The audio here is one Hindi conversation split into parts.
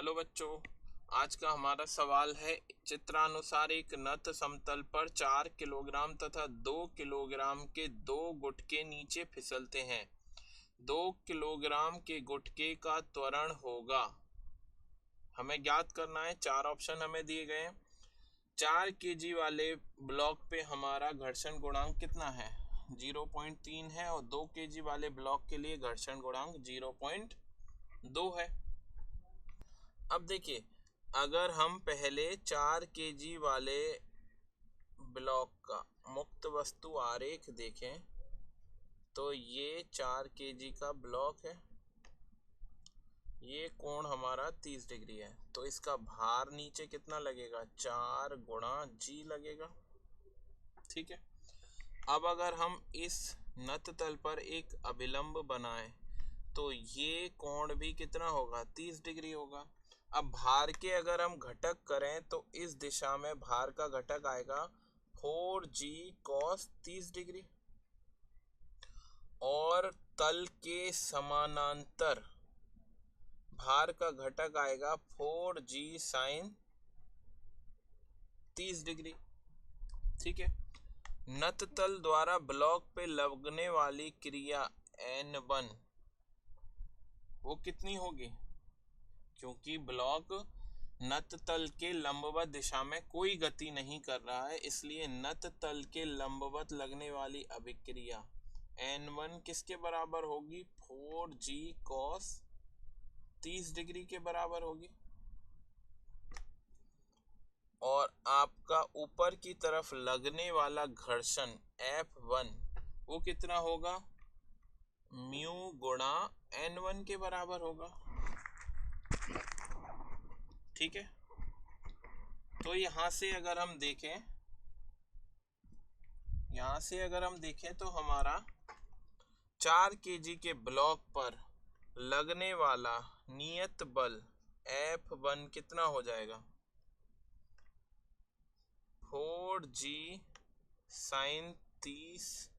हेलो बच्चों, आज का हमारा सवाल है चित्रानुसार एक नत समतल पर 4 किलोग्राम तथा 2 किलोग्राम के दो गुटके नीचे फिसलते हैं। 2 किलोग्राम के गुटके का त्वरण होगा। हमें ज्ञात करना है। 4 ऑप्शन हमें दिए गए हैं। 4 केजी वाले ब्लॉक पे हमारा घर्षण गुणांक कितना है? 0.3 है और 2 केजी वाले ब्लॉक के लिए घर्षण गुणांक 0.2 है। अब देखिए, अगर हम पहले 4 केजी वाले ब्लॉक का मुक्त वस्तु आरेख देखें तो ये 4 केजी का ब्लॉक है। ये कोण हमारा 30 डिग्री है, तो इसका भार नीचे कितना लगेगा? 4 गुणा जी लगेगा। ठीक है। अब अगर हम इस नत तल पर एक अभिलंब बनाएं तो ये कोण भी कितना होगा? 30 डिग्री होगा। अब भार के अगर हम घटक करें तो इस दिशा में भार का घटक आएगा 4g cos 30 डिग्री और तल के समानांतर भार का घटक आएगा 4g sin 30 डिग्री। ठीक है। नत तल द्वारा ब्लॉक पे लगने वाली क्रिया N1 वो कितनी होगी? क्योंकि ब्लॉक नत तल के लंबवत दिशा में कोई गति नहीं कर रहा है, इसलिए नत तल के लंबवत लगने वाली अभिक्रिया N1 किसके बराबर होगी? 4g cos 30 डिग्री के बराबर होगी। और आपका ऊपर की तरफ लगने वाला घर्षण F1 वो कितना होगा? म्यू गुणा N1 के बराबर होगा। ठीक है। तो यहाँ से अगर हम देखें तो हमारा 4 केजी के ब्लॉक पर लगने वाला नियत बल F1 कितना हो जाएगा? 4g sin 30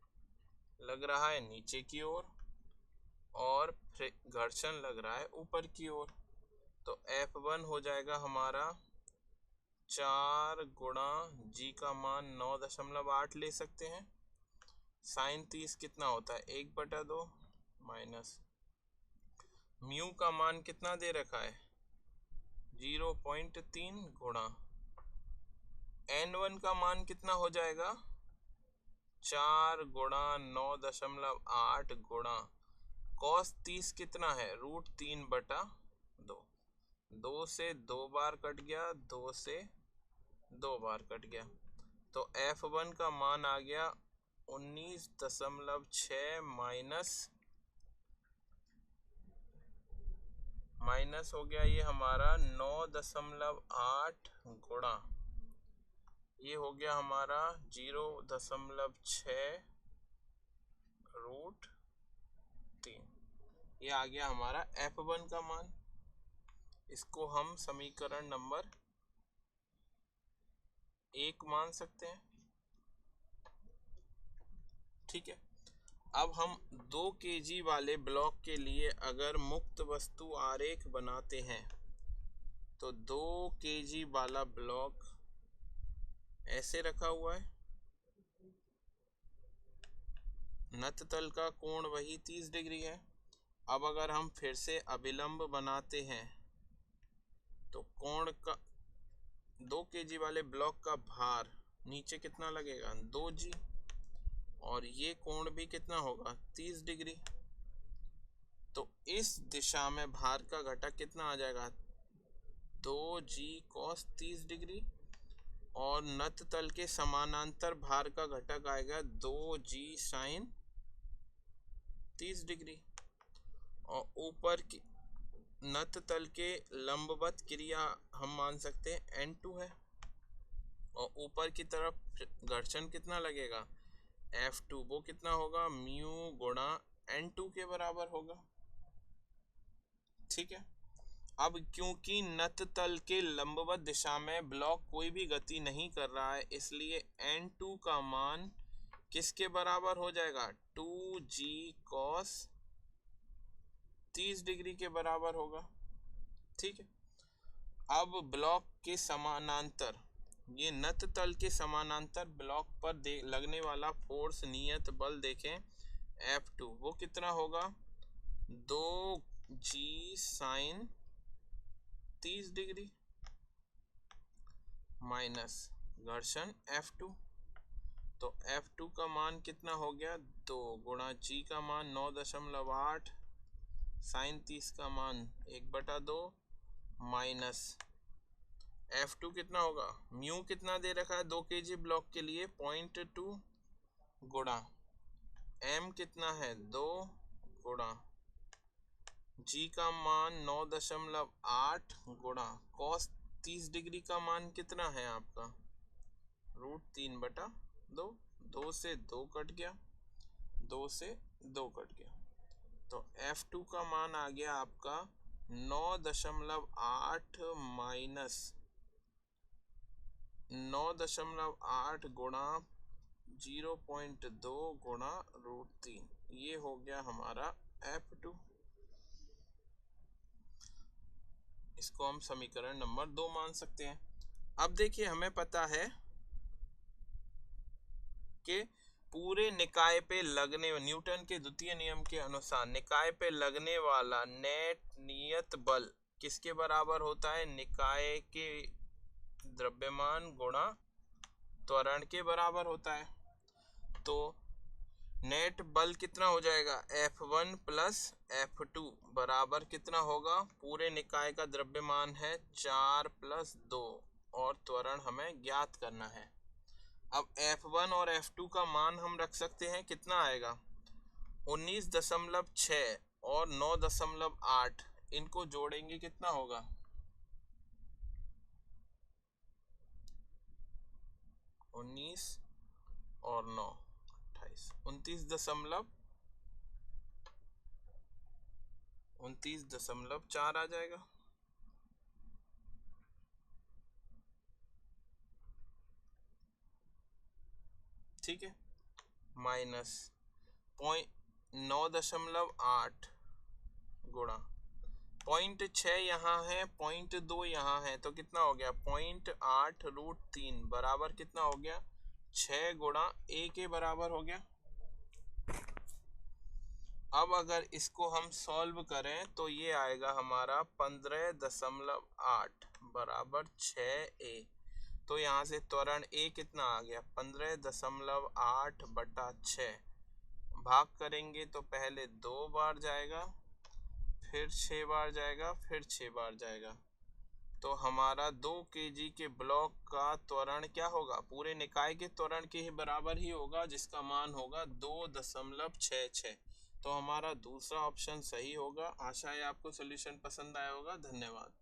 लग रहा है नीचे की ओर और घर्षण लग रहा है ऊपर की ओर, तो F1 हो जाएगा हमारा 4 गुणा जी का मान 9.8 ले सकते हैं। साइन 30 कितना होता है? 1/2 माइनस म्यू का मान कितना दे रखा है? 0.3 गुणा N1 का मान कितना हो जाएगा? 4 गुणा 9.8 गुणा cos 30 कितना है? √3/2। 2 से 2 बार कट गया, 2 से 2 बार कट गया, तो F1 का मान आ गया 19.6 माइनस हो गया ये हमारा 9.8 गुणा ये हो गया हमारा 0.6 √3। ये आ गया हमारा F1 का मान। इसको हम समीकरण नंबर 1 मान सकते हैं। ठीक है। अब हम 2 केजी वाले ब्लॉक के लिए अगर मुक्त वस्तु आरेख बनाते हैं तो 2 केजी वाला ब्लॉक ऐसे रखा हुआ है। नत तल का कोण वही 30 डिग्री है। अब अगर हम फिर से अभिलंब बनाते हैं तो कोण का 2 केजी वाले ब्लॉक का भार नीचे कितना लगेगा? 2g और ये कोण भी कितना होगा? 30 डिग्री। तो इस दिशा में भार का घटक कितना आ जाएगा? 2g cos 30 डिग्री और नत तल के समानांतर भार का घटक आएगा 2g sin 30 डिग्री। और ऊपर की नत तल के लंबवत क्रिया हम मान सकते हैं N2 है और ऊपर की तरफ घर्षण कितना लगेगा? F2 वो कितना होगा? म्यू गुणा N2 के बराबर होगा। ठीक है। अब क्योंकि नत तल के लंबवत दिशा में ब्लॉक कोई भी गति नहीं कर रहा है, इसलिए N2 का मान किसके बराबर हो जाएगा? 2g cos 30 डिग्री के बराबर होगा। ठीक है। अब ब्लॉक के समानांतर, ये नत तल के समानांतर ब्लॉक पर लगने वाला फोर्स नियत बल देखें F2, वो कितना होगा 2G साइन 30 डिग्री माइनस घर्षण F2। तो F2 का मान कितना हो गया 2 गुणा G का मान 9.8 साइन 30 का मान 1/2 माइनस F2 कितना होगा, म्यू कितना दे रखा है 2 kg ब्लॉक के लिए 0.2 गुणा M कितना है 2 गुणा G का मान 9.8 गुणा cos 30 डिग्री का मान कितना है आपका √3/2। 2 से 2 कट गया, 2 से 2 कट गया, तो F2 का मान आ गया आपका 9.8 माइनस 9.8 गुणा 0.2 गुणा √3, ये हो गया हमारा F2। इसको हम समीकरण नंबर 2 मान सकते हैं। अब देखिए हमें पता है कि पूरे निकाय पे लगने, न्यूटन के द्वितीय नियम के अनुसार निकाय पे लगने वाला नेट नियत बल किसके बराबर होता है, निकाय के द्रव्यमान गुणा त्वरण के बराबर होता है। तो नेट बल कितना हो जाएगा F1 प्लस F2 बराबर कितना होगा, पूरे निकाय का द्रव्यमान है 4 + 2 और त्वरण हमें ज्ञात करना है। अब F1 और F2 का मान हम रख सकते हैं, कितना आएगा 19.6 और 9.8, इनको जोड़ेंगे कितना होगा 19 और 9 28, 29.4 आ जाएगा। ठीक है, माइनस 9.8 गुणा 0.6 यहाँ है 0.2 यहाँ है, तो कितना हो गया 0.8 √3 बराबर कितना हो गया 6 गुणा A के बराबर हो गया। अब अगर इसको हम सॉल्व करें तो ये आएगा हमारा 15.8 बराबर 6A। तो यहाँ से त्वरण A कितना आ गया 15.8/6, भाग करेंगे तो पहले 2 बार जाएगा, फिर 6 बार जाएगा, फिर 6 बार जाएगा। तो हमारा 2 kg के ब्लॉक का त्वरण क्या होगा, पूरे निकाय के त्वरण के ही बराबर ही होगा, जिसका मान होगा 2.66। तो हमारा दूसरा ऑप्शन सही होगा। आशा है आपको सॉल्यूशन पसंद आया होगा। धन्यवाद।